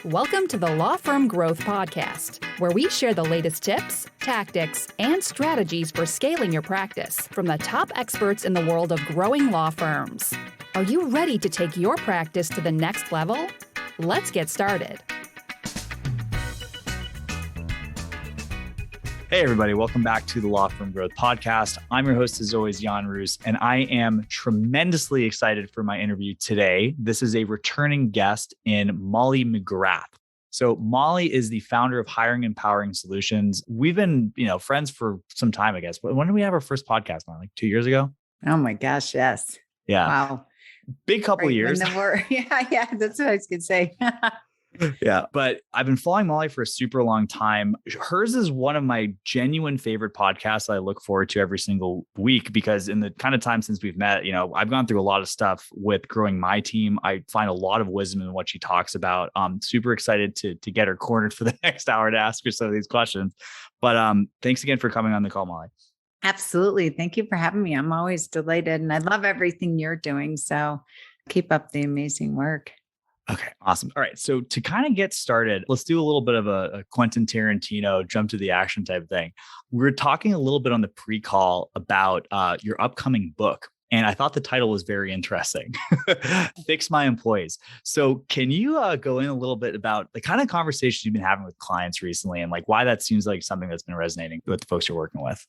Welcome to the Law Firm Growth Podcast, where we share the latest tips, tactics, and strategies for scaling your practice from the top experts in the world of growing law firms. Are you ready to take your practice to the next level? Let's get started. Hey, everybody. Welcome back to the Law Firm Growth Podcast. I'm your host, as always, Jan Roos, and I am tremendously excited for my interview today. This is a returning guest in Molly Mcgrath. So Molly is the founder of Hiring and Powering Solutions. We've been, friends for some time, I guess. But when did we have our first podcast, Molly? Like 2 years ago? Oh my gosh, yes. Yeah. Wow. Big couple of years. Yeah, that's what I was going to say. Yeah. But I've been following Molly for a super long time. Hers is one of my genuine favorite podcasts I look forward to every single week, because in the kind of time since we've met, I've gone through a lot of stuff with growing my team. I find a lot of wisdom in what she talks about. I'm super excited to get her cornered for the next hour to ask her some of these questions. But thanks again for coming on the call, Molly. Absolutely. Thank you for having me. I'm always delighted, and I love everything you're doing. So keep up the amazing work. Okay, awesome. All right. So to kind of get started, let's do a little bit of a Quentin Tarantino jump to the action type thing. We were talking a little bit on the pre-call about your upcoming book, and I thought the title was very interesting. Fix My Employees. So can you go in a little bit about the kind of conversations you've been having with clients recently, and like why that seems like something that's been resonating with the folks you're working with?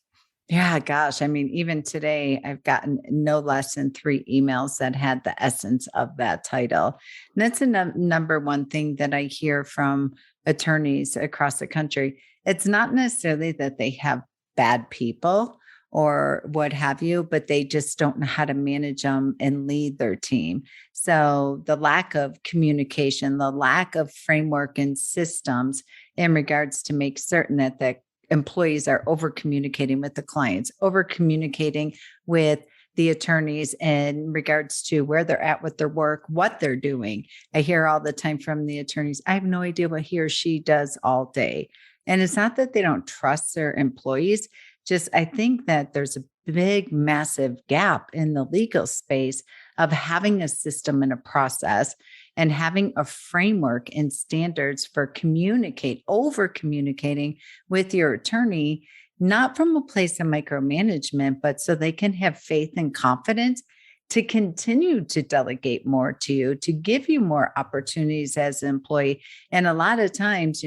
Yeah, gosh. I mean, even today, I've gotten no less than 3 emails that had the essence of that title. And that's the number one thing that I hear from attorneys across the country. It's not necessarily that they have bad people or what have you, but they just don't know how to manage them and lead their team. So the lack of communication, the lack of framework and systems in regards to make certain that the employees are over communicating with the clients, over communicating with the attorneys in regards to where they're at with their work, what they're doing. I hear all the time from the attorneys, I have no idea what he or she does all day. And it's not that they don't trust their employees. Just, I think that there's a big, massive gap in the legal space of having a system and a process and having a framework and standards for over communicating with your attorney, not from a place of micromanagement, but so they can have faith and confidence to continue to delegate more to you, to give you more opportunities as an employee. And a lot of times,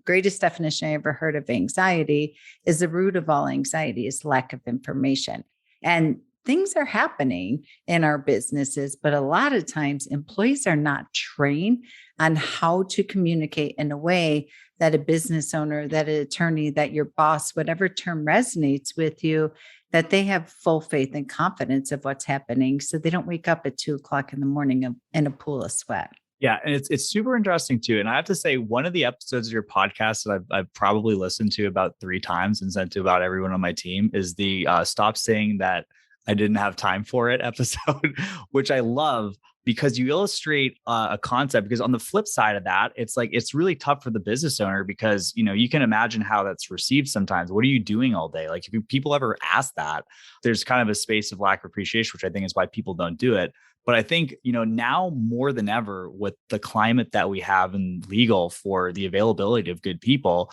greatest definition I ever heard of anxiety is the root of all anxiety is lack of information. And things are happening in our businesses, but a lot of times employees are not trained on how to communicate in a way that a business owner, that an attorney, that your boss, whatever term resonates with you, that they have full faith and confidence of what's happening. So they don't wake up at 2:00 in the morning in a pool of sweat. Yeah. And it's super interesting too. And I have to say, one of the episodes of your podcast that I've probably listened to about 3 times and sent to about everyone on my team is the stop saying that I didn't have time for it episode, which I love because you illustrate a concept. Because on the flip side of that, it's like, it's really tough for the business owner because, you can imagine how that's received sometimes. What are you doing all day? Like if people ever ask that, there's kind of a space of lack of appreciation, which I think is why people don't do it. But I think, now more than ever with the climate that we have in legal for the availability of good people,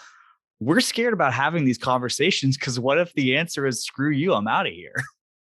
we're scared about having these conversations because what if the answer is screw you, I'm out of here.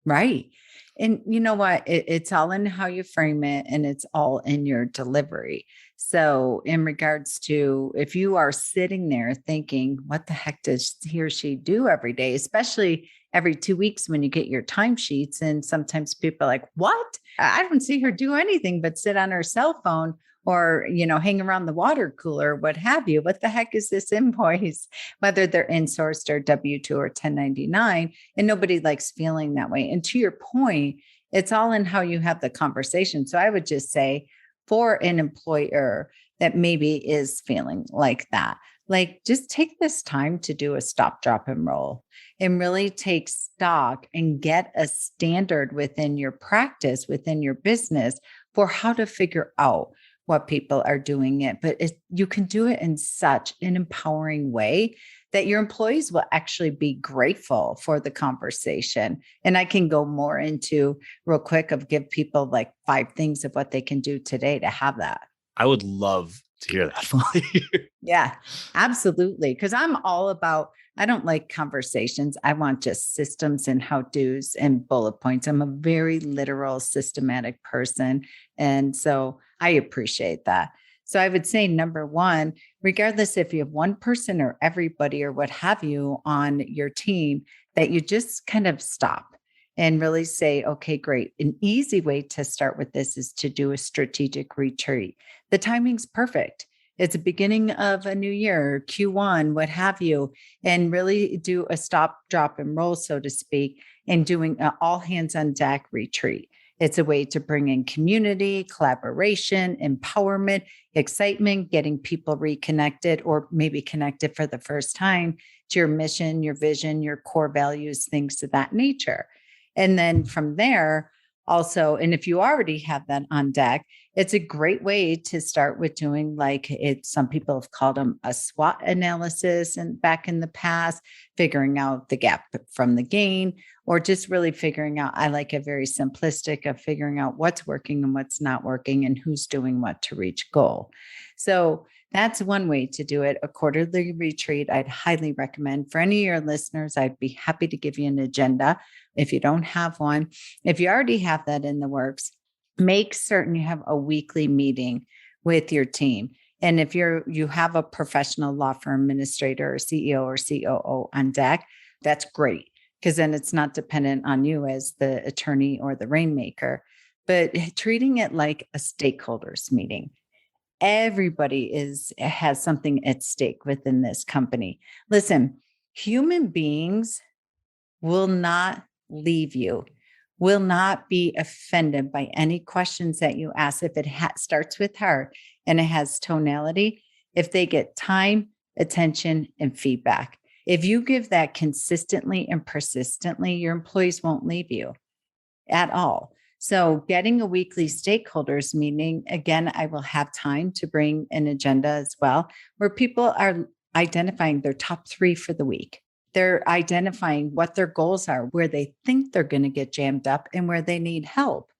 Right. And you know what? It's all in how you frame it, and it's all in your delivery. So in regards to if you are sitting there thinking, what the heck does he or she do every day, especially every 2 weeks when you get your timesheets, and sometimes people are like, what? I don't see her do anything but sit on her cell phone or, hang around the water cooler, what have you. What the heck is this invoice? Whether they're insourced or W-2 or 1099, and nobody likes feeling that way. And to your point, it's all in how you have the conversation. So I would just say for an employer that maybe is feeling like that, like just take this time to do a stop, drop, and roll and really take stock and get a standard within your practice, within your business for how to figure out what people are doing it. But you can do it in such an empowering way that your employees will actually be grateful for the conversation. And I can go more into real quick of give people like 5 things of what they can do today to have that. I would love to hear that. Yeah, absolutely. Because I'm all about, I don't like conversations. I want just systems and how-tos and bullet points. I'm a very literal, systematic person. And so I appreciate that. So I would say number one, regardless if you have one person or everybody or what have you on your team, that you just kind of stop and really say, okay, great. An easy way to start with this is to do a strategic retreat. The timing's perfect. It's the beginning of a new year, Q1, what have you, and really do a stop, drop, and roll, so to speak, and doing an all hands on deck retreat. It's a way to bring in community, collaboration, empowerment, excitement, getting people reconnected or maybe connected for the first time to your mission, your vision, your core values, things of that nature. And then from there, also, and if you already have that on deck, it's a great way to start with doing like it. Some people have called them a SWOT analysis and back in the past, figuring out the gap from the gain, or just really figuring out, I like a very simplistic of figuring out what's working and what's not working and who's doing what to reach goal. So that's one way to do it. A quarterly retreat, I'd highly recommend. For any of your listeners, I'd be happy to give you an agenda if you don't have one. If you already have that in the works, make certain you have a weekly meeting with your team. And if you have a professional law firm administrator or CEO or COO on deck, that's great, because then it's not dependent on you as the attorney or the rainmaker, but treating it like a stakeholders meeting. Everybody has something at stake within this company. Listen, human beings will not leave you, will not be offended by any questions that you ask. If it starts with her and it has tonality, if they get time, attention, and feedback. If you give that consistently and persistently, your employees won't leave you at all. So getting a weekly stakeholders meeting, again, I will have time to bring an agenda as well, where people are identifying their top 3 for the week. They're identifying what their goals are, where they think they're going to get jammed up and where they need help.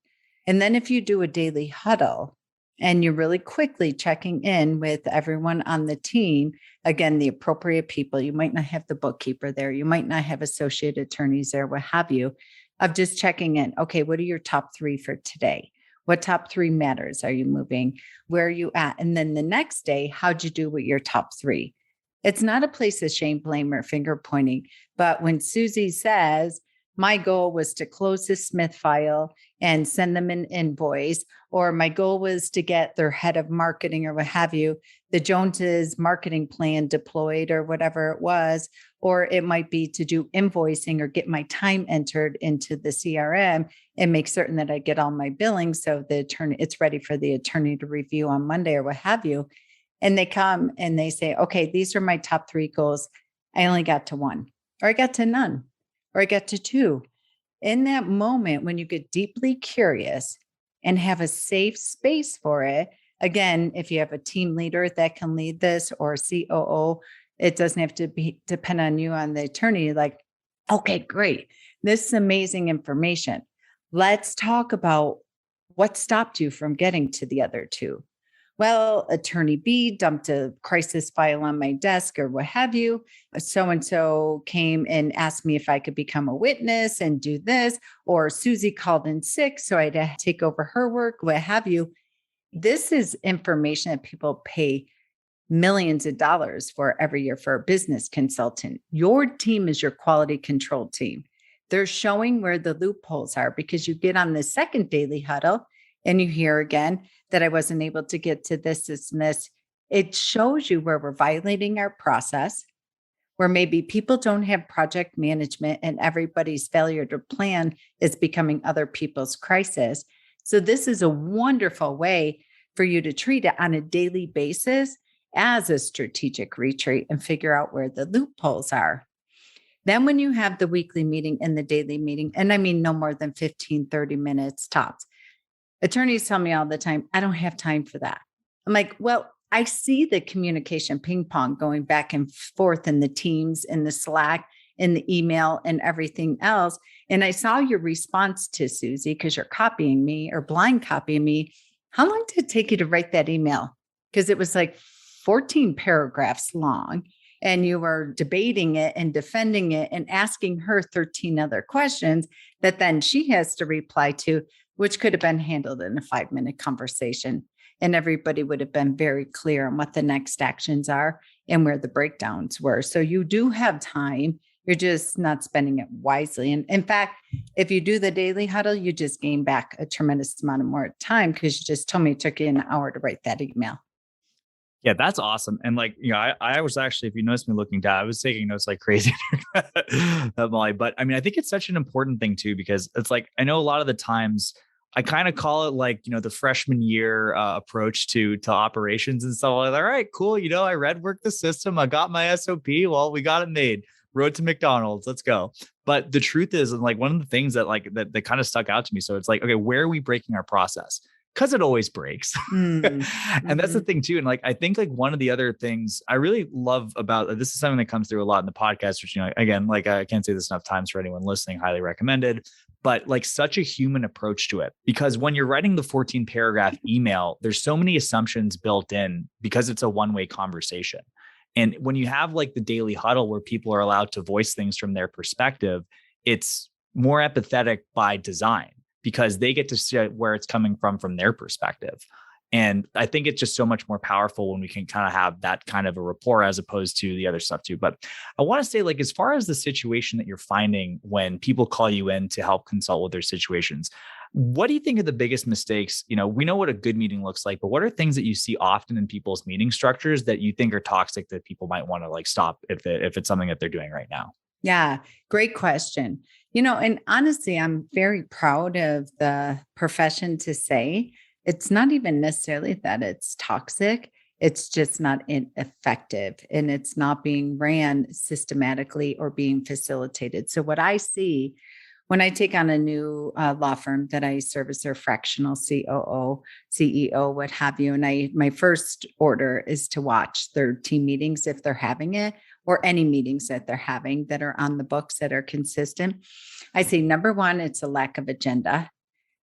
And then if you do a daily huddle and you're really quickly checking in with everyone on the team, again, the appropriate people, you might not have the bookkeeper there, you might not have associate attorneys there, what have you, of just checking in. Okay, what are your top 3 for today? What top 3 matters are you moving? Where are you at? And then the next day, how'd you do with your top 3? It's not a place of shame, blame, or finger pointing. But when Susie says, my goal was to close the Smith file and send them an invoice, or my goal was to get their head of marketing or what have you, the Jones's marketing plan deployed or whatever it was, or it might be to do invoicing or get my time entered into the CRM and make certain that I get all my billing. So the attorney, it's ready for the attorney to review on Monday or what have you. And they come and they say, okay, these are my top 3 goals. I only got to 1, or I got to none, or I got to 2. In that moment, when you get deeply curious and have a safe space for it, again, if you have a team leader that can lead this or a COO, it doesn't have to depend on you, on the attorney. Like, okay, great. This is amazing information. Let's talk about what stopped you from getting to the other 2. Well, attorney B dumped a crisis file on my desk or what have you. So-and-so came and asked me if I could become a witness and do this, or Susie called in sick, so I had to take over her work, what have you. This is information that people pay millions of dollars for every year for a business consultant. Your team is your quality control team. They're showing where the loopholes are, because you get on the second daily huddle and you hear again that I wasn't able to get to this, and this. It shows you where we're violating our process, where maybe people don't have project management and everybody's failure to plan is becoming other people's crisis. So this is a wonderful way for you to treat it on a daily basis as a strategic retreat and figure out where the loopholes are. Then when you have the weekly meeting and the daily meeting, and I mean no more than 15, 30 minutes tops. Attorneys tell me all the time, I don't have time for that. I'm like, well, I see the communication ping pong going back and forth in the Teams, in the Slack, in the email and everything else. And I saw your response to Susie, because you're copying me or blind copying me. How long did it take you to write that email? because it was like 14 paragraphs long. And you were debating it and defending it and asking her 13 other questions that then she has to reply to, which could have been handled in a 5-minute conversation. And everybody would have been very clear on what the next actions are and where the breakdowns were. So you do have time. You're just not spending it wisely. And in fact, if you do the daily huddle, you just gain back a tremendous amount of more time because you just told me it took you an hour to write that email. Yeah, that's awesome. And like, I was actually, if you notice me looking down, I was taking notes like crazy, Molly. But I mean, I think it's such an important thing too, because it's like, I know a lot of the times I kind of call it like, the freshman year approach to operations and stuff like that. All right, cool. I read work the system. I got my SOP. Well, we got it made. Road to McDonald's. Let's go. But the truth is, and like one of the things that that kind of stuck out to me. So it's like, okay, where are we breaking our process? Because it always breaks. Mm-hmm. And that's the thing too. And like, I think like one of the other things I really love about this is something that comes through a lot in the podcast, which, again, like I can't say this enough times for anyone listening, highly recommended, but like such a human approach to it. Because when you're writing the 14 paragraph email, there's so many assumptions built in because it's a one-way conversation. And when you have like the daily huddle where people are allowed to voice things from their perspective, it's more empathetic by design, because they get to see where it's coming from their perspective. And I think it's just so much more powerful when we can kind of have that kind of a rapport as opposed to the other stuff too. But I want to say, like, as far as the situation that you're finding when people call you in to help consult with their situations, what do you think are the biggest mistakes? We know what a good meeting looks like, but what are things that you see often in people's meeting structures that you think are toxic that people might want to like stop if it's something that they're doing right now? Yeah, great question. And honestly, I'm very proud of the profession to say it's not even necessarily that it's toxic. It's just not effective, and it's not being ran systematically or being facilitated. So what I see when I take on a new law firm that I serve as their fractional COO, CEO, what have you, and my first order is to watch their team meetings if they're having it, or any meetings that they're having that are on the books that are consistent. I say, number one, it's a lack of agenda,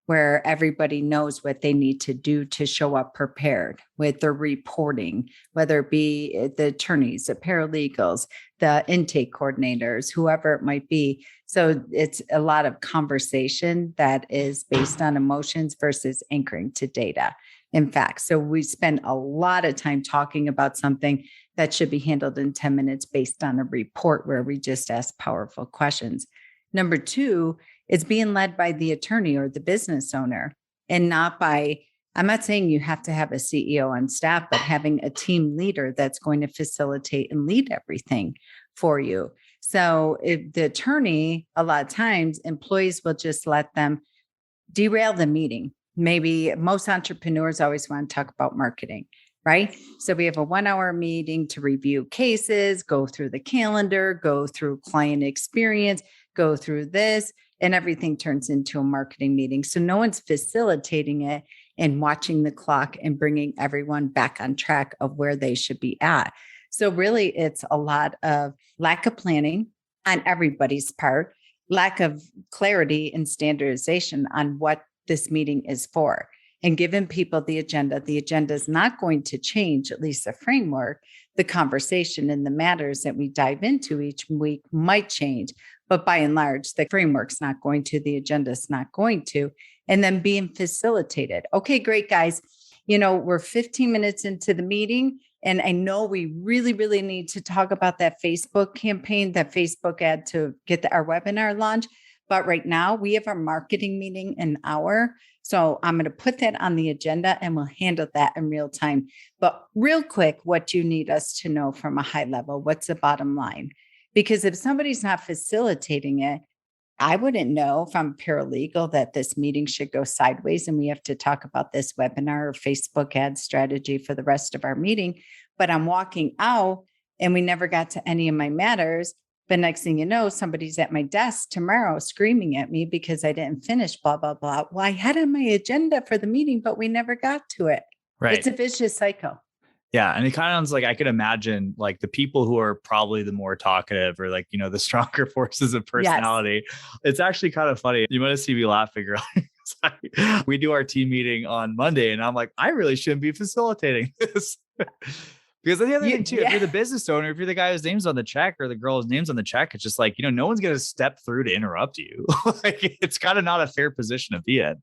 where everybody knows what they need to do to show up prepared with their reporting, whether it be the attorneys, the paralegals, the intake coordinators, whoever it might be. So it's a lot of conversation that is based on emotions versus anchoring to data. In fact, so we spend a lot of time talking about something that should be handled in 10 minutes based on a report where we just ask powerful questions. Number two, it's being led by the attorney or the business owner, and not by, I'm not saying you have to have a CEO on staff, but having a team leader that's going to facilitate and lead everything for you. So if the attorney, a lot of times employees will just let them derail the meeting. Maybe most entrepreneurs always want to talk about marketing, right? So we have a 1-hour meeting to review cases, go through the calendar, go through client experience, go through this, and everything turns into a marketing meeting. So no one's facilitating it and watching the clock and bringing everyone back on track of where they should be at. So really, it's a lot of lack of planning on everybody's part, lack of clarity and standardization on what this meeting is for, and giving people the agenda. The agenda is not going to change, at least the framework. The conversation and the matters that we dive into each week might change, but by and large, the framework's not going to, the agenda's not going to, and then being facilitated. Okay, great, guys. We're 15 minutes into the meeting, and I know we really, really need to talk about that Facebook campaign, that Facebook ad to get our webinar launch. But right now we have our marketing meeting in an hour. So I'm going to put that on the agenda and we'll handle that in real time. But real quick, what do you need us to know from a high level? What's the bottom line? Because if somebody's not facilitating it, I wouldn't know if I'm paralegal that this meeting should go sideways and we have to talk about this webinar or Facebook ad strategy for the rest of our meeting. But I'm walking out and we never got to any of my matters. But next thing you know, somebody's at my desk tomorrow screaming at me because I didn't finish blah, blah, blah. Well, I had on my agenda for the meeting, but we never got to it. Right. It's a vicious cycle. Yeah. And it kind of sounds like I could imagine like the people who are probably the more talkative or like, the stronger forces of personality. Yes. It's actually kind of funny. You might have seen me laughing earlier. We do our team meeting on Monday and I'm like, I really shouldn't be facilitating this. Because the other thing too, if you're the Yeah. business owner, if you're the guy whose name's on the check or the girl whose name's on the check, it's just like, no one's going to step through to interrupt you. Like it's kind of not a fair position to be in.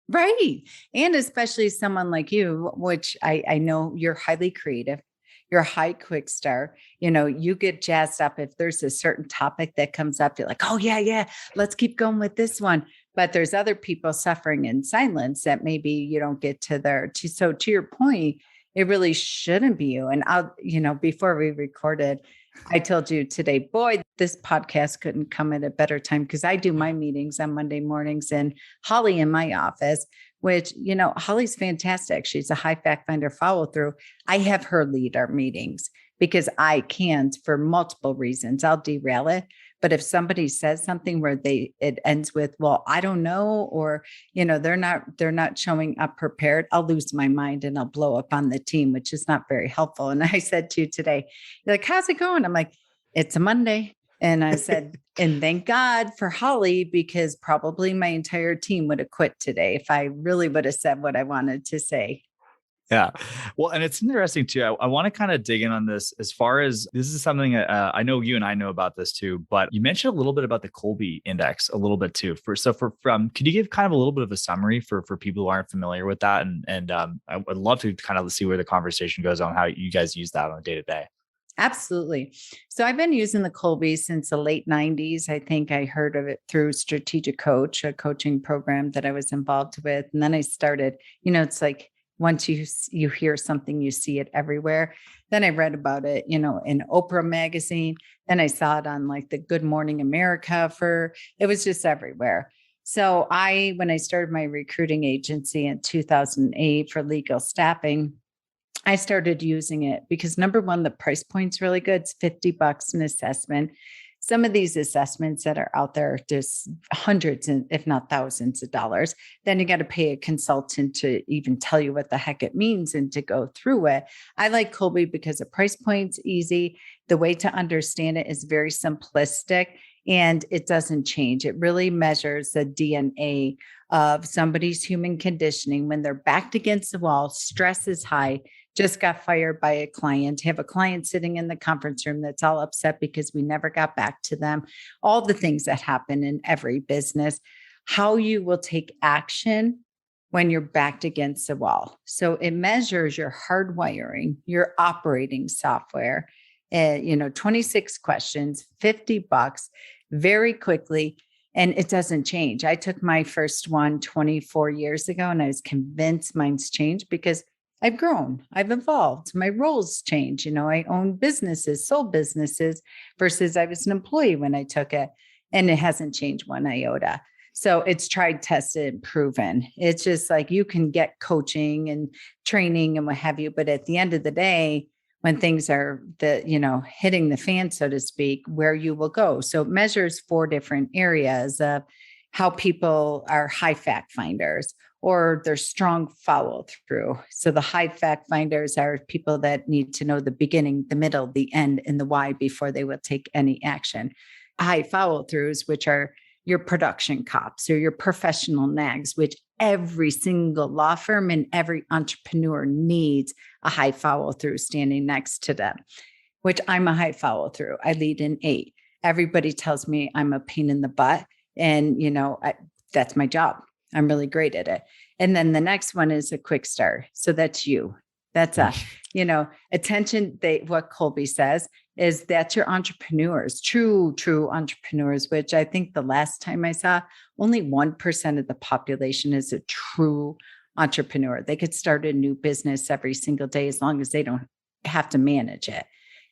Right. And especially someone like you, which I know you're highly creative, you're a high quick star. You get jazzed up if there's a certain topic that comes up, you're like, oh, yeah, let's keep going with this one. But there's other people suffering in silence that maybe you don't get to their, so to your point, it really shouldn't be you. And before we recorded, I told you today, boy, this podcast couldn't come at a better time because I do my meetings on Monday mornings and Holly in my office, which, Holly's fantastic. She's a high fact finder follow through. I have her lead our meetings because I can't for multiple reasons. I'll derail it. But if somebody says something where it ends with, well, I don't know, or, they're not showing up prepared, I'll lose my mind and I'll blow up on the team, which is not very helpful. And I said to you today, you're like, how's it going? I'm like, it's a Monday. And I said, and thank God for Holly, because probably my entire team would have quit today if I really would have said what I wanted to say. Yeah. Well, and it's interesting too. I want to kind of dig in on this as far as this is something I know you and I know about this too, but you mentioned a little bit about the Colby Index a little bit too. Could you give kind of a little bit of a summary for people who aren't familiar with that? And I would love to kind of see where the conversation goes on how you guys use that on a day to day. Absolutely. So I've been using the Colby since the late 90s. I think I heard of it through Strategic Coach, a coaching program that I was involved with. And then I started, it's like, once you hear something, you see it everywhere. Then I read about it, in Oprah magazine. Then I saw it on like the Good Morning America it was just everywhere. So when I started my recruiting agency in 2008 for legal staffing, I started using it because number one, the price point's really good. It's $50 an assessment. Some of these assessments that are out there, there's hundreds and if not thousands of dollars. Then you got to pay a consultant to even tell you what the heck it means and to go through it. I like Colby because the price point's easy. The way to understand it is very simplistic and it doesn't change. It really measures the DNA of somebody's human conditioning when they're backed against the wall, stress is high, just got fired by a client, have a client sitting in the conference room that's all upset because we never got back to them, all the things that happen in every business, how you will take action when you're backed against the wall. So it measures your hardwiring, your operating software, 26 questions, $50 very quickly. And it doesn't change. I took my first one 24 years ago and I was convinced mine's changed because I've grown, I've evolved, my roles change. I own businesses, sold businesses versus I was an employee when I took it and it hasn't changed one iota. So it's tried, tested, and proven. It's just like you can get coaching and training and what have you. But at the end of the day, when things are hitting the fan, so to speak, where you will go. So it measures 4 different areas of how people are high fact finders or they're strong follow through. So the high fact finders are people that need to know the beginning, the middle, the end, and the why before they will take any action. High follow throughs, which are your production cops or your professional nags, which every single law firm and every entrepreneur needs a high follow through standing next to them, which I'm a high follow through. I lead an 8. Everybody tells me I'm a pain in the butt. And, that's my job. I'm really great at it. And then the next one is a quick start. So that's you. That's attention. What Colby says is that's your entrepreneurs, true entrepreneurs, which I think the last time I saw, only 1% of the population is a true entrepreneur. They could start a new business every single day as long as they don't have to manage it.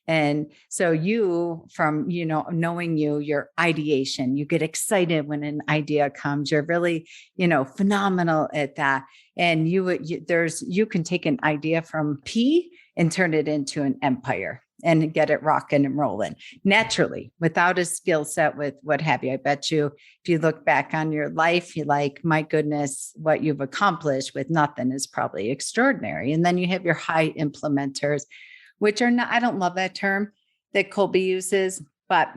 And so you, from, knowing your ideation, you get excited when an idea comes, you're really, phenomenal at that. And you can take an idea from P and turn it into an empire and get it rocking and rolling naturally without a skill set with what have you. I bet you, if you look back on your life, you're like, my goodness, what you've accomplished with nothing is probably extraordinary. And then you have your high implementers, which are not, I don't love that term that Colby uses, but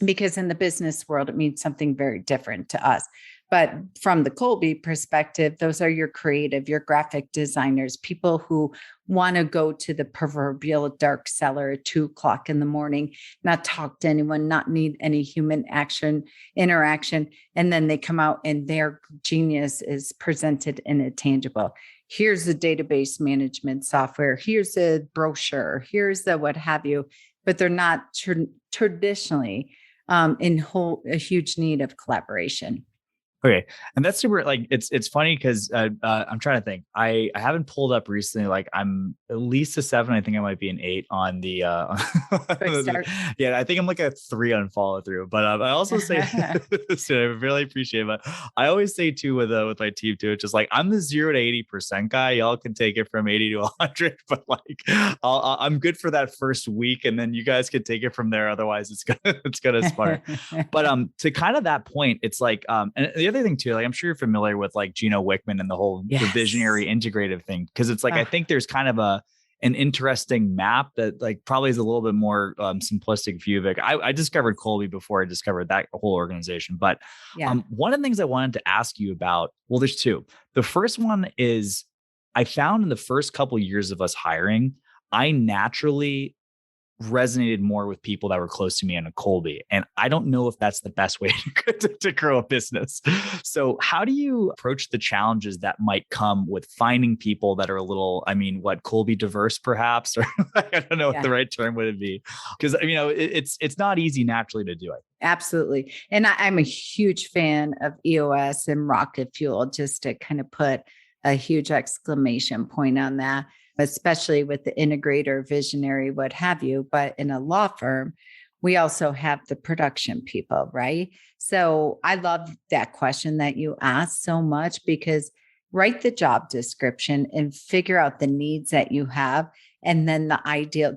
because in the business world, it means something very different to us. But from the Colby perspective, those are your creative, your graphic designers, people who want to go to the proverbial dark cellar at 2:00 in the morning, not talk to anyone, not need any human interaction. And then they come out and their genius is presented in a tangible. Here's the database management software. Here's a brochure. Here's the what have you. But they're not traditionally in a huge need of collaboration. Okay. And that's super, like, it's funny because I'm trying to think. I haven't pulled up recently. Like, I'm at least a 7. I think I might be an 8 on the yeah, I think I'm like a 3 on follow through. But I also say so I really appreciate it. But I always say too with my team too, it's just like I'm the 0 to 80% guy. Y'all can take it from 80 to 100, but like I'm good for that first week, and then you guys can take it from there. Otherwise, it's gonna sputter. But to kind of that point, it's like and the other thing too, like I'm sure you're familiar with like Gino Wickman and the whole the visionary integrative thing, because it's like I think there's kind of an interesting map that like probably is a little bit more simplistic view of it. I discovered Colby before I discovered that whole organization. But one of the things I wanted to ask you about, well, there's two. The first one is I found in the first couple of years of us hiring, I naturally resonated more with people that were close to me in a Colby. And I don't know if that's the best way to grow a business. So how do you approach the challenges that might come with finding people that are a little, I mean, what, Colby diverse perhaps, or I don't know what the right term would be. Because, you know, it's not easy naturally to do it. Absolutely. And I'm a huge fan of EOS and rocket fuel, just to kind of put a huge exclamation point on that, especially with the integrator, visionary, what have you. But in a law firm, we also have the production people, right? So I love that question that you asked so much, because write the job description and figure out the needs that you have. And then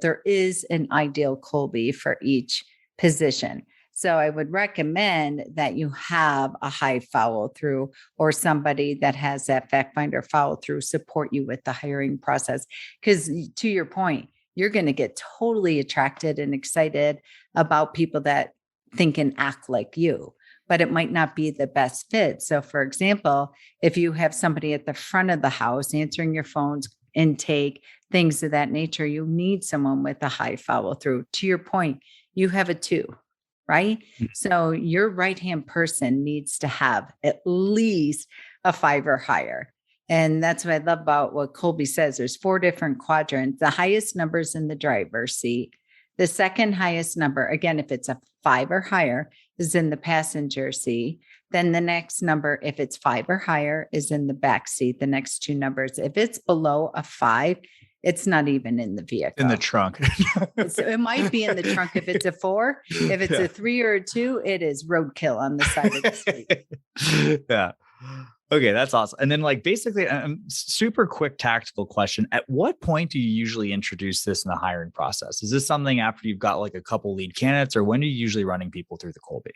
there is an ideal Colby for each position. So I would recommend that you have a high follow through, or somebody that has that fact finder follow through support you with the hiring process. Because to your point, you're going to get totally attracted and excited about people that think and act like you, but it might not be the best fit. So for example, if you have somebody at the front of the house answering your phones, intake, things of that nature, you need someone with a high follow through. To your point, you have a 2. Right? So your right-hand person needs to have at least a 5 or higher. And that's what I love about what Colby says. There's 4 different quadrants. The highest number is in the driver's seat. The second highest number, again, if it's a 5 or higher, is in the passenger seat. Then the next number, if it's 5 or higher, is in the back seat. The next 2 numbers. If it's below a 5, it's not even in the vehicle. In the trunk. So it might be in the trunk if it's a 4. If it's a 3 or a 2, it is roadkill on the side of the street. Yeah. Okay, that's awesome. And then like basically super quick tactical question. At what point do you usually introduce this in the hiring process? Is this something after you've got like a couple lead candidates, or when are you usually running people through the Colby?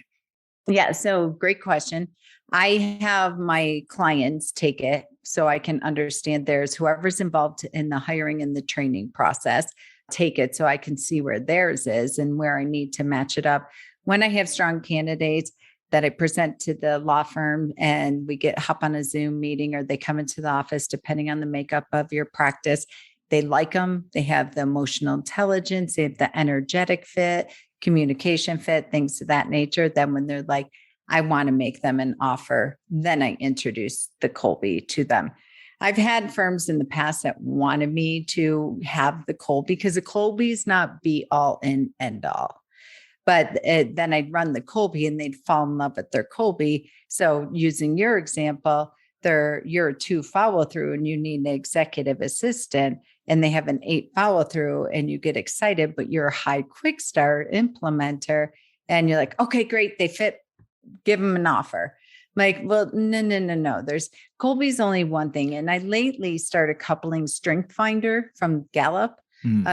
Yeah. So great question. I have my clients take it so I can understand theirs. Whoever's involved in the hiring and the training process, take it so I can see where theirs is and where I need to match it up. When I have strong candidates that I present to the law firm and we hop on a Zoom meeting, or they come into the office, depending on the makeup of your practice, they like them. They have the emotional intelligence, they have the energetic fit, communication fit, things of that nature. Then when they're like, I want to make them an offer, then I introduce the Colby to them. I've had firms in the past that wanted me to have the Colby, because the Colby is not be all and end all. But then I'd run the Colby and they'd fall in love with their Colby. So using your example, you're a 2 follow through and you need an executive assistant, and they have an 8 follow through, and you get excited, but you're a high quick start implementer and you're like, okay, great, they fit, give them an offer. Like, well, no. There's Colby's only one thing. And I lately started coupling Strength Finder from Gallup.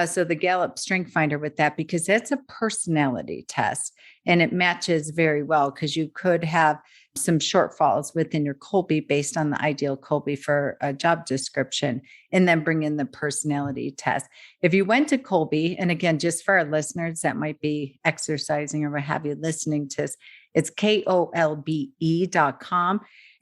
So the Gallup Strength Finder with that, because that's a personality test and it matches very well, because you could have some shortfalls within your Colby based on the ideal Colby for a job description, and then bring in the personality test. If you went to Colby, and again, just for our listeners that might be exercising or what have you listening to this, It's KOLBE.com.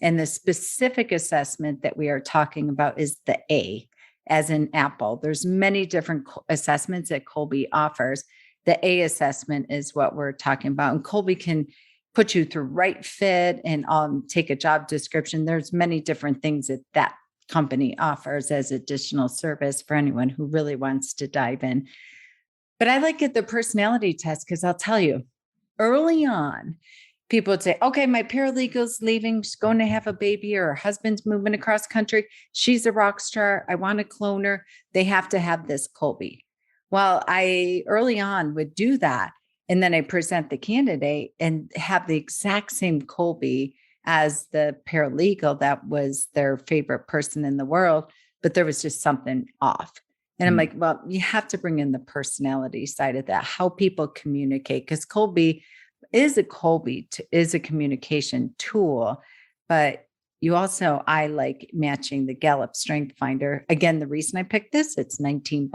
And the specific assessment that we are talking about is the A, as in Apple. There's many different assessments that Colby offers. The A assessment is what we're talking about. And Colby can put you through right fit and take a job description. There's many different things that company offers as additional service for anyone who really wants to dive in. But I like the personality test because I'll tell you, early on, people would say, okay, my paralegal's leaving. She's going to have a baby, or her husband's moving across country. She's a rock star. I want to clone her. They have to have this Colby. Well, I early on would do that. And then I present the candidate and have the exact same Colby as the paralegal that was their favorite person in the world, but there was just something off. And I'm like, well, you have to bring in the personality side of that, how people communicate, because Colby is a communication tool, but I like matching the Gallup Strength Finder. Again, the reason I picked this, it's $19.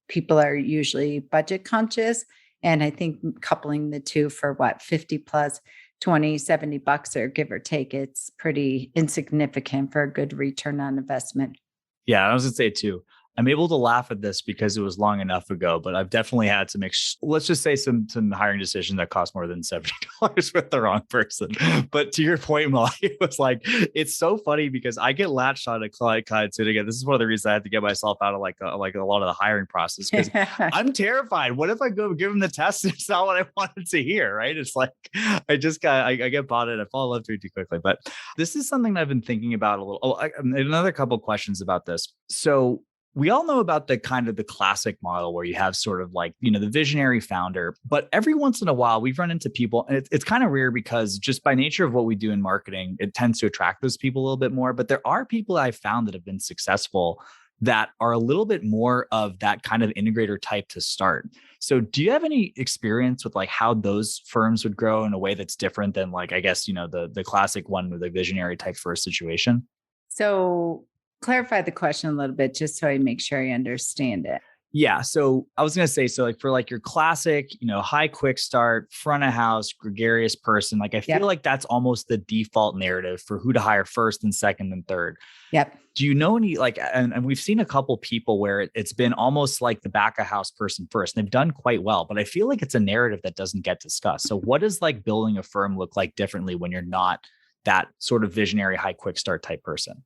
People are usually budget conscious. And I think coupling the two for 50 plus 20, $70 or give or take, it's pretty insignificant for a good return on investment. Yeah, I was going to say too, I'm able to laugh at this because it was long enough ago, but I've definitely had to make, let's just say some hiring decisions that cost more than $70 with the wrong person. But to your point, Molly, it was like, it's so funny because I get latched on to client too. Again, this is one of the reasons I had to get myself out of like a lot of the hiring process because I'm terrified. What if I go give them the test and it's not what I wanted to hear, right? It's like, I get bought in. I fall in love too quickly. But this is something that I've been thinking about a little. Another couple of questions about this. So we all know about the kind of the classic model where you have sort of like, the visionary founder, but every once in a while we've run into people, and it's kind of rare because just by nature of what we do in marketing, it tends to attract those people a little bit more. But there are people I've found that have been successful that are a little bit more of that kind of integrator type to start. So do you have any experience with like how those firms would grow in a way that's different than like, I guess, the classic one with a visionary type first situation? So clarify the question a little bit, just so I make sure I understand it. Yeah. So I was going to say, so like for like your classic, high quick start, front of house, gregarious person, like I feel like that's almost the default narrative for who to hire first and second and third. Yep. Do you know any like, and we've seen a couple people where it's been almost like the back of house person first, and they've done quite well, but I feel like it's a narrative that doesn't get discussed. So what does like building a firm look like differently when you're not that sort of visionary, high quick start type person?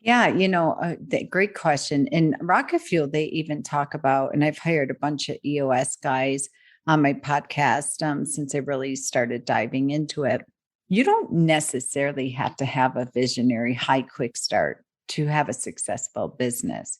Yeah, great question. In Rocket Fuel, they even talk about, and I've hired a bunch of EOS guys on my podcast since I really started diving into it. You don't necessarily have to have a visionary, high quick start to have a successful business,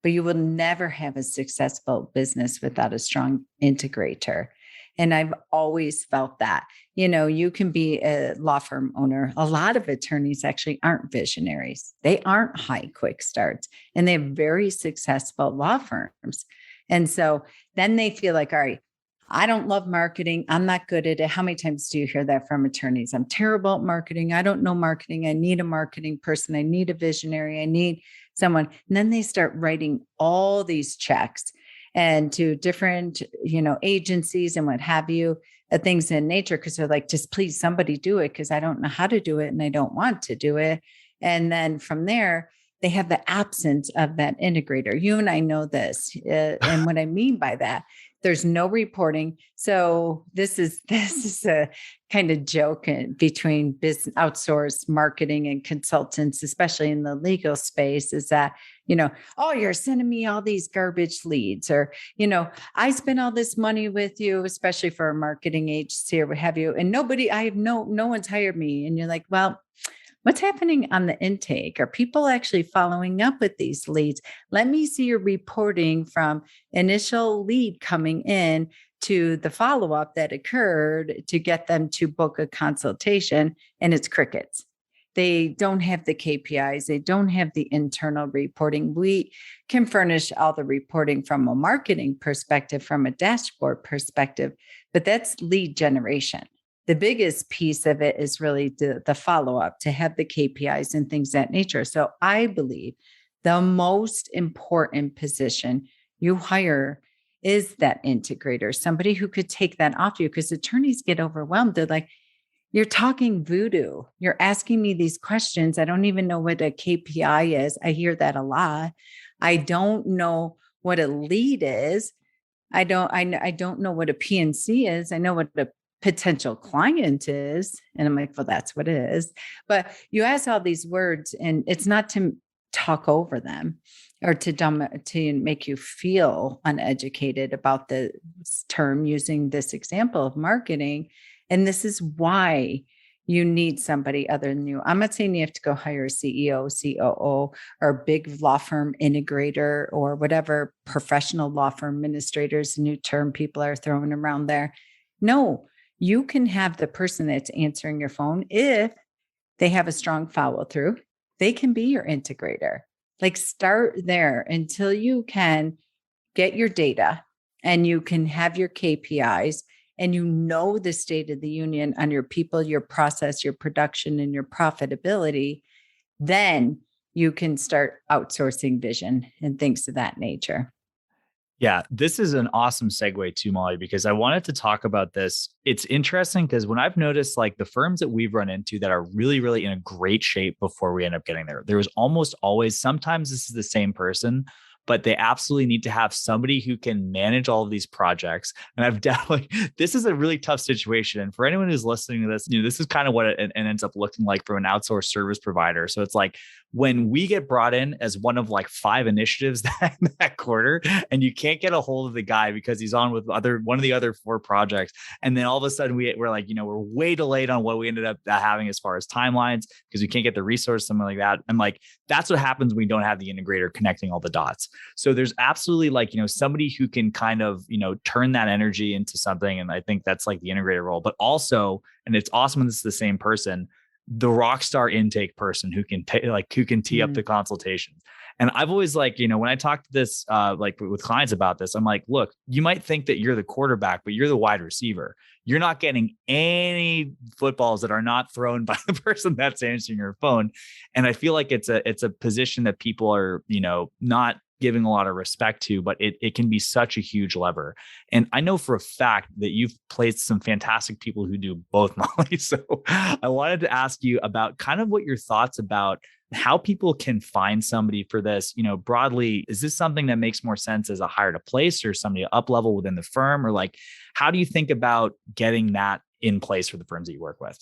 but you will never have a successful business without a strong integrator. And I've always felt that, you can be a law firm owner. A lot of attorneys actually aren't visionaries. They aren't high quick starts, and they have very successful law firms. And so then they feel like, all right, I don't love marketing. I'm not good at it. How many times do you hear that from attorneys? I'm terrible at marketing. I don't know marketing. I need a marketing person. I need a visionary. I need someone. And then they start writing all these checks and to different, agencies and what have you, things in nature, because they're like, just please somebody do it because I don't know how to do it and I don't want to do it. And then from there, they have the absence of that integrator. You and I know this. And what I mean by that, there's no reporting. So this is a kind of joke between business outsourced marketing and consultants, especially in the legal space, is that, oh, you're sending me all these garbage leads, or, I spent all this money with you, especially for a marketing agency or what have you. And no one's hired me. And you're like, well, what's happening on the intake? Are people actually following up with these leads? Let me see your reporting from initial lead coming in to the follow-up that occurred to get them to book a consultation, and it's crickets. They don't have the KPIs. They don't have the internal reporting. We can furnish all the reporting from a marketing perspective, from a dashboard perspective, but that's lead generation. The biggest piece of it is really the follow-up, to have the KPIs and things of that nature. So I believe the most important position you hire is that integrator, somebody who could take that off you, because attorneys get overwhelmed. They're like, You're talking voodoo. You're asking me these questions. I don't even know what a KPI is. I hear that a lot. I don't know what a lead is. I don't know what a PNC is. I know what a potential client is. And I'm like, well, that's what it is. But you ask all these words, and it's not to talk over them or to make you feel uneducated about the term, using this example of marketing. And this is why you need somebody other than you. I'm not saying you have to go hire a CEO, COO, or a big law firm integrator or whatever professional law firm administrators, new term people are throwing around there. No, you can have the person that's answering your phone, if they have a strong follow through, they can be your integrator. Like, start there until you can get your data and you can have your KPIs and you know the state of the union on your people, your process, your production, and your profitability. Then you can start outsourcing vision and things of that nature. Yeah, this is an awesome segue too, Molly, because I wanted to talk about this. It's interesting because when I've noticed like the firms that we've run into that are really, really in a great shape before we end up getting there, there was almost always, sometimes this is the same person, but they absolutely need to have somebody who can manage all of these projects. And I've definitely, this is a really tough situation. And for anyone who's listening to this, this is kind of what it ends up looking like for an outsourced service provider. So it's like, when we get brought in as one of like 5 initiatives that quarter, and you can't get a hold of the guy because he's on with one of the other 4 projects. And then all of a sudden we're like, we're way delayed on what we ended up having as far as timelines because we can't get the resource, something like that. And like, that's what happens when we don't have the integrator connecting all the dots. So there's absolutely like, somebody who can kind of, turn that energy into something. And I think that's like the integrator role, but also, and it's awesome when it's the same person, the rock star intake person who can tee up the consultations. And I've always like, when I talk to this, like with clients about this, I'm like, look, you might think that you're the quarterback, but you're the wide receiver. You're not getting any footballs that are not thrown by the person that's answering your phone. And I feel like it's a position that people are, not giving a lot of respect to, but it can be such a huge lever. And I know for a fact that you've placed some fantastic people who do both, Molly. So I wanted to ask you about kind of what your thoughts about how people can find somebody for this, broadly. Is this something that makes more sense as a hire to place or somebody up level within the firm? Or like, how do you think about getting that in place for the firms that you work with?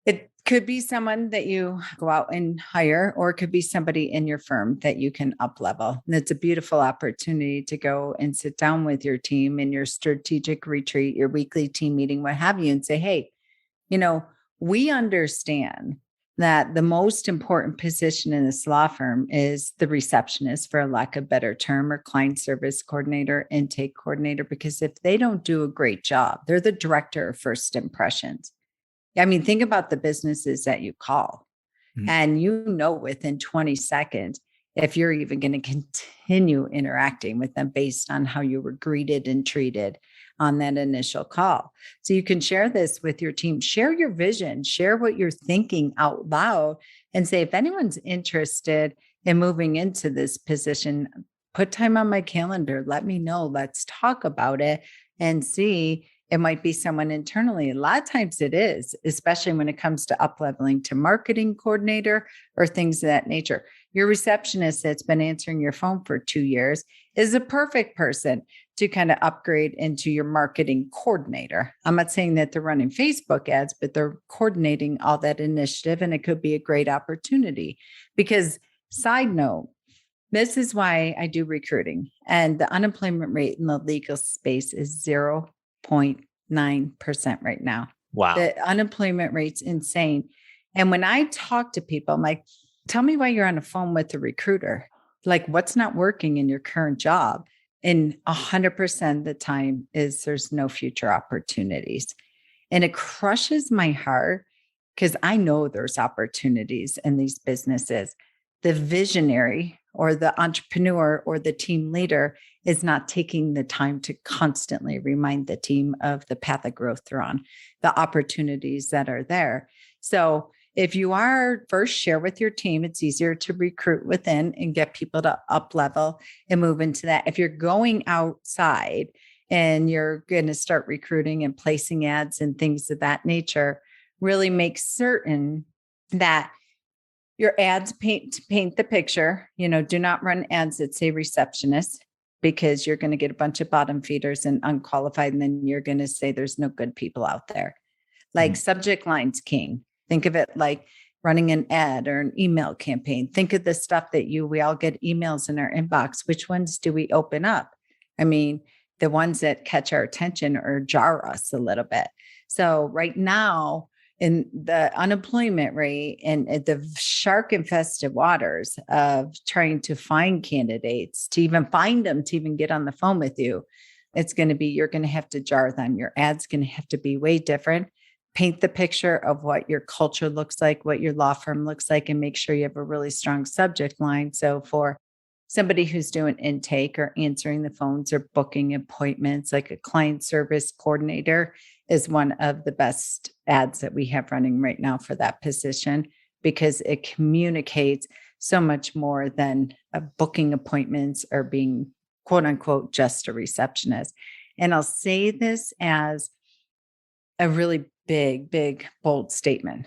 It could be someone that you go out and hire, or it could be somebody in your firm that you can up level. And it's a beautiful opportunity to go and sit down with your team in your strategic retreat, your weekly team meeting, what have you, and say, hey, we understand that the most important position in this law firm is the receptionist, for lack of a better term, or client service coordinator, intake coordinator, because if they don't do a great job, they're the director of first impressions. I mean, think about the businesses that you call, and within 20 seconds, if you're even going to continue interacting with them based on how you were greeted and treated on that initial call. So you can share this with your team, share your vision, share what you're thinking out loud, and say, if anyone's interested in moving into this position, put time on my calendar, let me know, let's talk about it and see. It might be someone internally. A lot of times it is, especially when it comes to up-leveling to marketing coordinator or things of that nature. Your receptionist that's been answering your phone for 2 years is a perfect person to kind of upgrade into your marketing coordinator. I'm not saying that they're running Facebook ads, but they're coordinating all that initiative, and it could be a great opportunity. Because, side note, this is why I do recruiting, and the unemployment rate in the legal space is 0.9% right now. Wow. The unemployment rate's insane. And when I talk to people, I'm like, tell me why you're on the phone with the recruiter. Like, what's not working in your current job? And 100% of the time is there's no future opportunities. And it crushes my heart because I know there's opportunities in these businesses. The visionary or the entrepreneur or the team leader is not taking the time to constantly remind the team of the path of growth they're on, the opportunities that are there. So if you are, first share with your team, it's easier to recruit within and get people to up level and move into that. If you're going outside and you're going to start recruiting and placing ads and things of that nature, really make certain that your ads paint the picture. Do not run ads that say receptionist, because you're going to get a bunch of bottom feeders and unqualified. And then you're going to say there's no good people out there. Like subject lines king. Think of it like running an ad or an email campaign. Think of the stuff that we all get emails in our inbox. Which ones do we open up? I mean, the ones that catch our attention or jar us a little bit. So right now, in the unemployment rate and the shark infested waters of trying to find candidates, to even find them, to even get on the phone with you, you're going to have to jar them. Your ad's going to have to be way different. Paint the picture of what your culture looks like, what your law firm looks like, and make sure you have a really strong subject line. So for somebody who's doing intake or answering the phones or booking appointments, like a client service coordinator is one of the best ads that we have running right now for that position, because it communicates so much more than booking appointments or being quote unquote just a receptionist. And I'll say this as a really big, bold statement.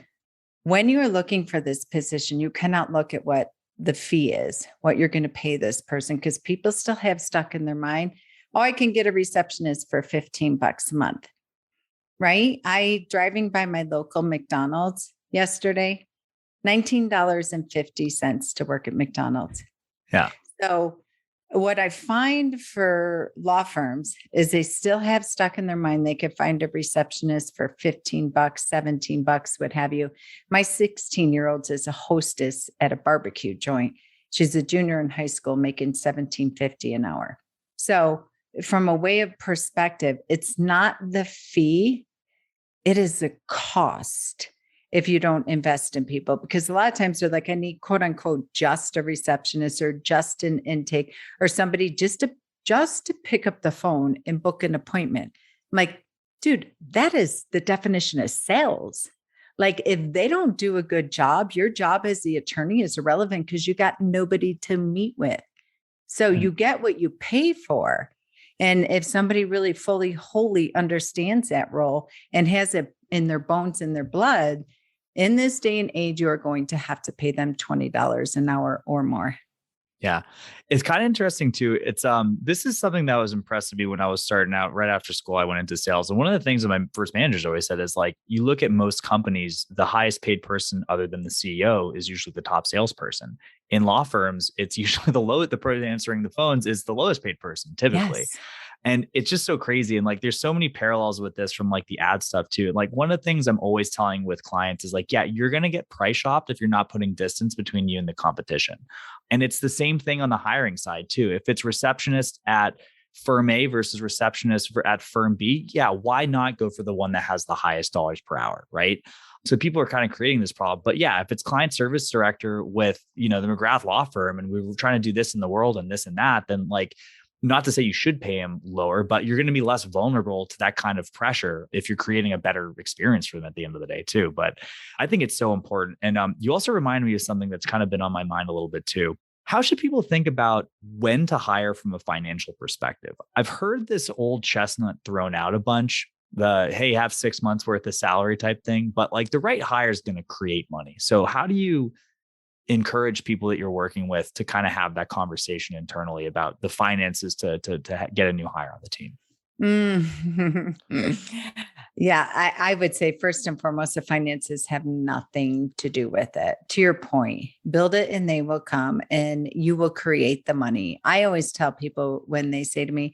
When you are looking for this position, you cannot look at what the fee is, what you're going to pay this person, because people still have stuck in their mind, oh, I can get a receptionist for $15 a month, right? Driving by my local McDonald's yesterday, $19.50 to work at McDonald's. Yeah. So what I find for law firms is they still have stuck in their mind they could find a receptionist for $15, $17, what have you. My 16-year-old is a hostess at a barbecue joint. She's a junior in high school making $17.50 an hour. So from a way of perspective, it's not the fee, it is the cost if you don't invest in people. Because a lot of times they're like, I need quote unquote just a receptionist or just an intake or somebody just to pick up the phone and book an appointment. I'm like, dude, that is the definition of sales. Like if they don't do a good job, your job as the attorney is irrelevant because you got nobody to meet with. So you get what you pay for. And if somebody really fully, wholly understands that role and has it in their bones, in their blood, in this day and age, you are going to have to pay them $20 an hour or more. Yeah. It's kind of interesting too. It's this is something that was impressive to me when I was starting out. Right after school, I went into sales. And one of the things that my first managers always said is like, you look at most companies, the highest paid person other than the CEO is usually the top salesperson. In law firms, it's usually the person answering the phones is the lowest paid person typically. Yes. And it's just so crazy. And like, there's so many parallels with this from like the ad stuff too. Like one of the things I'm always telling with clients is like, yeah, you're going to get price shopped if you're not putting distance between you and the competition. And it's the same thing on the hiring side too. If it's receptionist at firm A versus receptionist at firm B, yeah, why not go for the one that has the highest dollars per hour, right? So people are kind of creating this problem. But yeah, if it's client service director with, the Mcgrath law firm and we were trying to do this in the world and this and that, then like, not to say you should pay them lower, but you're going to be less vulnerable to that kind of pressure if you're creating a better experience for them at the end of the day too. But I think it's so important. And you also remind me of something that's kind of been on my mind a little bit too. How should people think about when to hire from a financial perspective? I've heard this old chestnut thrown out a bunch, the, hey, have 6 months worth of salary type thing, but like the right hire is going to create money. So how do you encourage people that you're working with to kind of have that conversation internally about the finances to get a new hire on the team? Yeah, I would say first and foremost, the finances have nothing to do with it. To your point, build it and they will come and you will create the money. I always tell people when they say to me,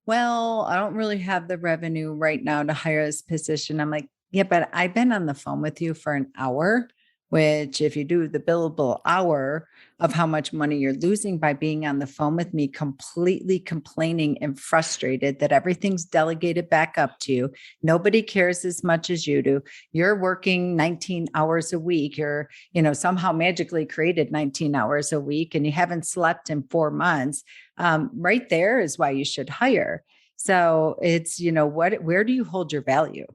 well, I don't really have the revenue right now to hire this position. I'm like, yeah, but I've been on the phone with you for an hour, which if you do the billable hour of how much money you're losing by being on the phone with me, completely complaining and frustrated that everything's delegated back up to you. Nobody cares as much as you do. You're working 19 hours a week. You're, somehow magically created 19 hours a week and you haven't slept in 4 months. Right there is why you should hire. So it's, where do you hold your value?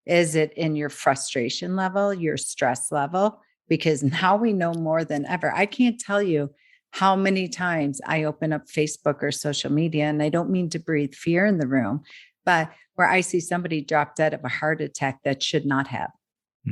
Is it in your frustration level, your stress level? Because now we know more than ever. I can't tell you how many times I open up Facebook or social media, and I don't mean to breathe fear in the room, but where I see somebody drop dead of a heart attack that should not have.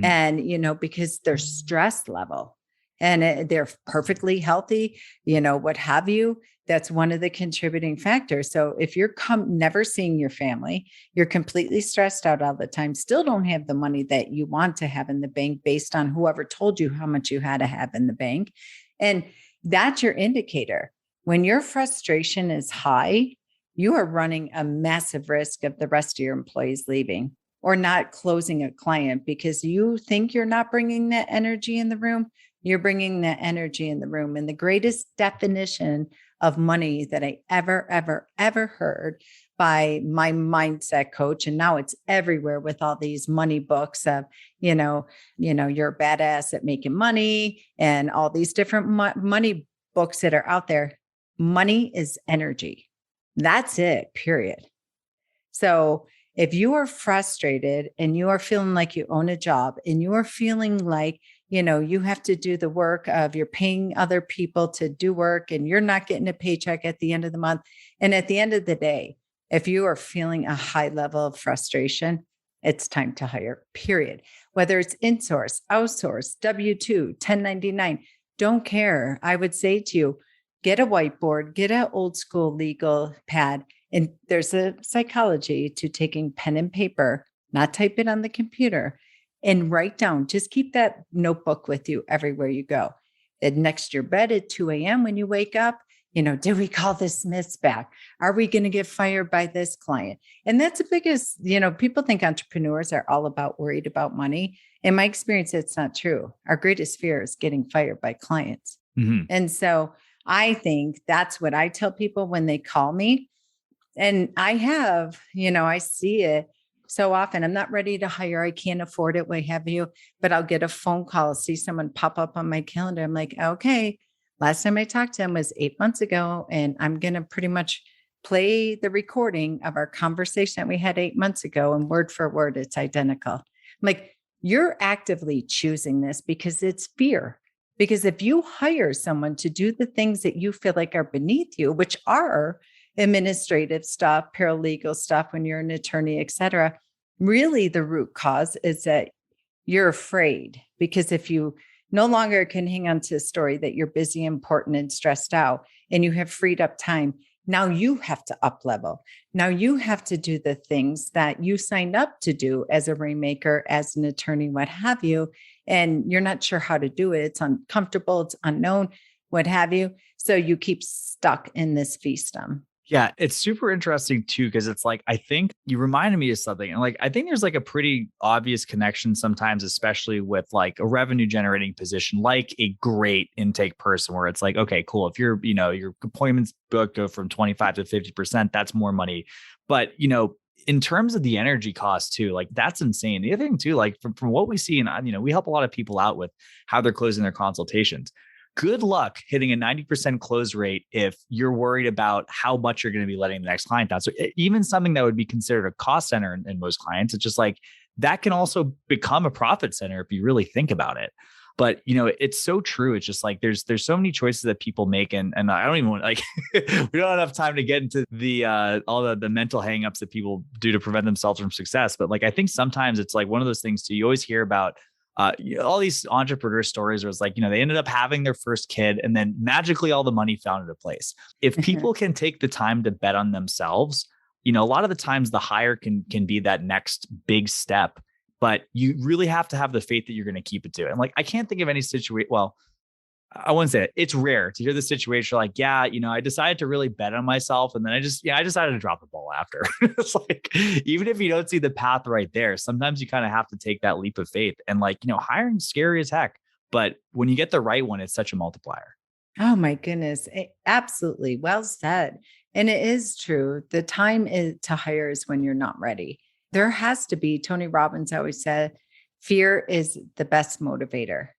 And, because their stress level and they're perfectly healthy, what have you, that's one of the contributing factors. So if you're never seeing your family, you're completely stressed out all the time, still don't have the money that you want to have in the bank based on whoever told you how much you had to have in the bank. And that's your indicator. When your frustration is high, you are running a massive risk of the rest of your employees leaving or not closing a client because you think you're not bringing that energy in the room. You're bringing that energy in the room. And the greatest definition of money that I ever heard by my mindset coach, and now it's everywhere with all these money books of, you're a badass at making money and all these different money books that are out there. Money is energy. That's it, period. So if you are frustrated and you are feeling like you own a job and you are feeling like, you have to do the work of you're paying other people to do work and you're not getting a paycheck at the end of the month. And at the end of the day, if you are feeling a high level of frustration, it's time to hire, period. Whether it's insource, outsource, W-2, 1099, don't care. I would say to you, get a whiteboard, get an old school legal pad. And there's a psychology to taking pen and paper, not type it on the computer, and write down. Just keep that notebook with you everywhere you go. And next to your bed at 2 a.m. when you wake up, did we call the Smiths back? Are we going to get fired by this client? And that's the biggest, people think entrepreneurs are all about worried about money. In my experience, it's not true. Our greatest fear is getting fired by clients. And so I think that's what I tell people when they call me. And I have, I see it so often. I'm not ready to hire. I can't afford it, what have you, but I'll get a phone call, see someone pop up on my calendar. I'm like, okay, last time I talked to him was 8 months ago. And I'm going to pretty much play the recording of our conversation that we had 8 months ago. And word for word, it's identical. I'm like, you're actively choosing this because it's fear. Because if you hire someone to do the things that you feel like are beneath you, which are administrative stuff, paralegal stuff, when you're an attorney, et cetera, really the root cause is that you're afraid. Because if you no longer can hang on to a story that you're busy, important, and stressed out, and you have freed up time, now you have to up level. Now you have to do the things that you signed up to do as a rainmaker, as an attorney, what have you. And you're not sure how to do it. It's uncomfortable. It's unknown, what have you. So you keep stuck in this fiefdom. Yeah, it's super interesting too, because it's like, I think you reminded me of something. And like, I think there's like a pretty obvious connection sometimes, especially with like a revenue generating position, like a great intake person, where it's like, okay, cool. If you're, your appointments book go from 25 to 50%, that's more money. But, in terms of the energy cost too, like that's insane. The other thing too, like from what we see, and we help a lot of people out with how they're closing their consultations. Good luck hitting a 90% close rate if you're worried about how much you're going to be letting the next client down. So even something that would be considered a cost center in most clients, it's just like that can also become a profit center if you really think about it. But it's so true. It's just like there's so many choices that people make, and I don't even want like we don't have enough time to get into the all the mental hangups that people do to prevent themselves from success. But like I think sometimes it's like one of those things too. You always hear about all these entrepreneur stories where it's like, they ended up having their first kid and then magically all the money found into place. If people can take the time to bet on themselves, a lot of the times the hire can be that next big step, but you really have to have the faith that you're going to keep it to. And like, I can't think of any situation. Well, I wouldn't say it. It's rare to hear the situation like, yeah, I decided to really bet on myself. And then I decided to drop the ball after. It's like, even if you don't see the path right there, sometimes you kind of have to take that leap of faith. And like, hiring's scary as heck, but when you get the right one, it's such a multiplier. Oh my goodness. Absolutely. Well said. And it is true. The time to hire is when you're not ready. There has to be, Tony Robbins always said, fear is the best motivator.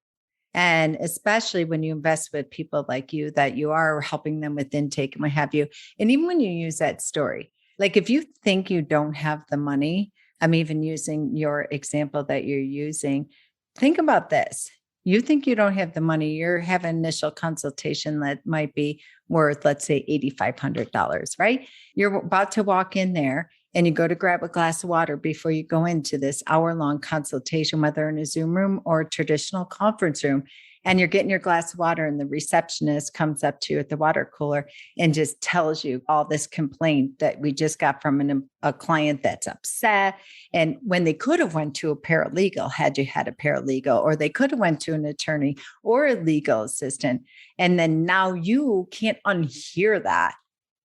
And especially when you invest with people like you, that you are helping them with intake and what have you. And even when you use that story, like if you think you don't have the money, I'm even using your example that you're using. Think about this. You think you don't have the money, you're having an initial consultation that might be worth, let's say, $8,500, right? You're about to walk in there and you go to grab a glass of water before you go into this hour-long consultation, whether in a Zoom room or a traditional conference room, and you're getting your glass of water and the receptionist comes up to you at the water cooler and just tells you all this complaint that we just got from a client that's upset. And when they could have went to a paralegal, had you had a paralegal, or they could have went to an attorney or a legal assistant. And then now you can't unhear that.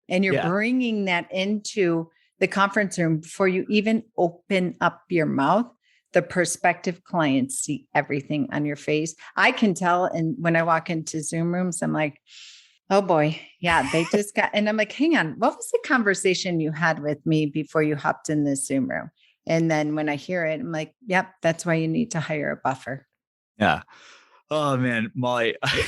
And you're bringing that into the conference room before you even open up your mouth. The prospective clients see everything on your face. I can tell. And when I walk into Zoom rooms, I'm like, oh boy, yeah, they just got, and I'm like, hang on, what was the conversation you had with me before you hopped in this Zoom room? And then when I hear it, I'm like, yep, that's why you need to hire a buffer. Yeah. Oh man, Molly. I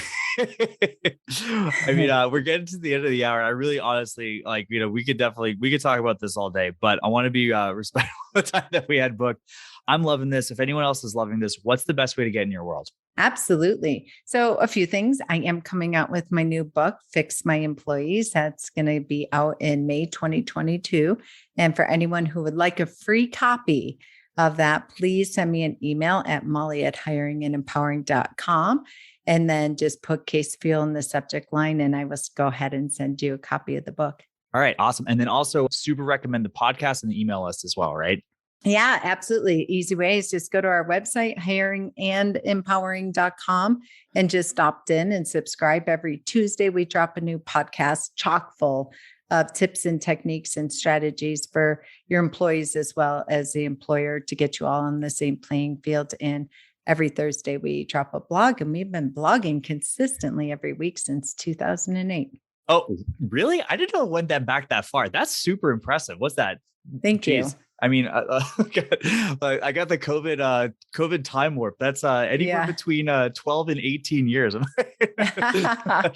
mean, we're getting to the end of the hour. I really honestly, we could talk about this all day, but I want to be respectful of the time that we had booked. I'm loving this. If anyone else is loving this, what's the best way to get in your world? Absolutely. So a few things. I am coming out with my new book, Fix My Employees. That's going to be out in May 2022. And for anyone who would like a free copy of that, please send me an email at molly@hiringandempowering.com. And then just put Case Feel in the subject line, and I will go ahead and send you a copy of the book. All right. Awesome. And then also super recommend the podcast and the email list as well, right? Yeah, absolutely. Easy way is just go to our website, hiringandempowering.com, and just opt in and subscribe. Every Tuesday, we drop a new podcast chock full of tips and techniques and strategies for your employees as well as the employer to get you all on the same playing field. And every Thursday, we drop a blog, and we've been blogging consistently every week since 2008. Oh, really? I didn't know it went back that far. That's super impressive. What's that? Thank you. I mean, I got the COVID time warp. That's anywhere between 12 and 18 years. Not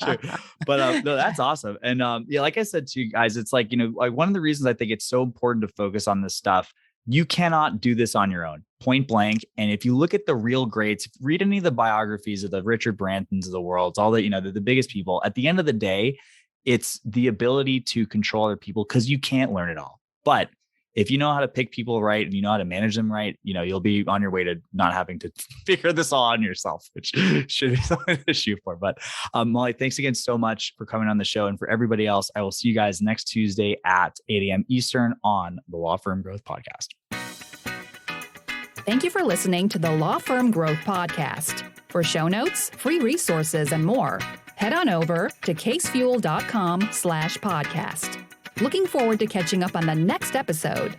sure. But no, that's awesome. And like I said to you guys, it's like, one of the reasons I think it's so important to focus on this stuff. You cannot do this on your own, point blank. And if you look at the real greats, read any of the biographies of the Richard Bransons of the world, all the, the biggest people, at the end of the day, it's the ability to control other people, because you can't learn it all. But if you know how to pick people right and you know how to manage them right, you'll be on your way to not having to figure this all on yourself, which should be something to shoot for. But Molly, thanks again so much for coming on the show. And for everybody else, I will see you guys next Tuesday at 8 a.m. Eastern on the Law Firm Growth Podcast. Thank you for listening to the Law Firm Growth Podcast. For show notes, free resources, and more, head on over to casefuel.com/podcast. Looking forward to catching up on the next episode.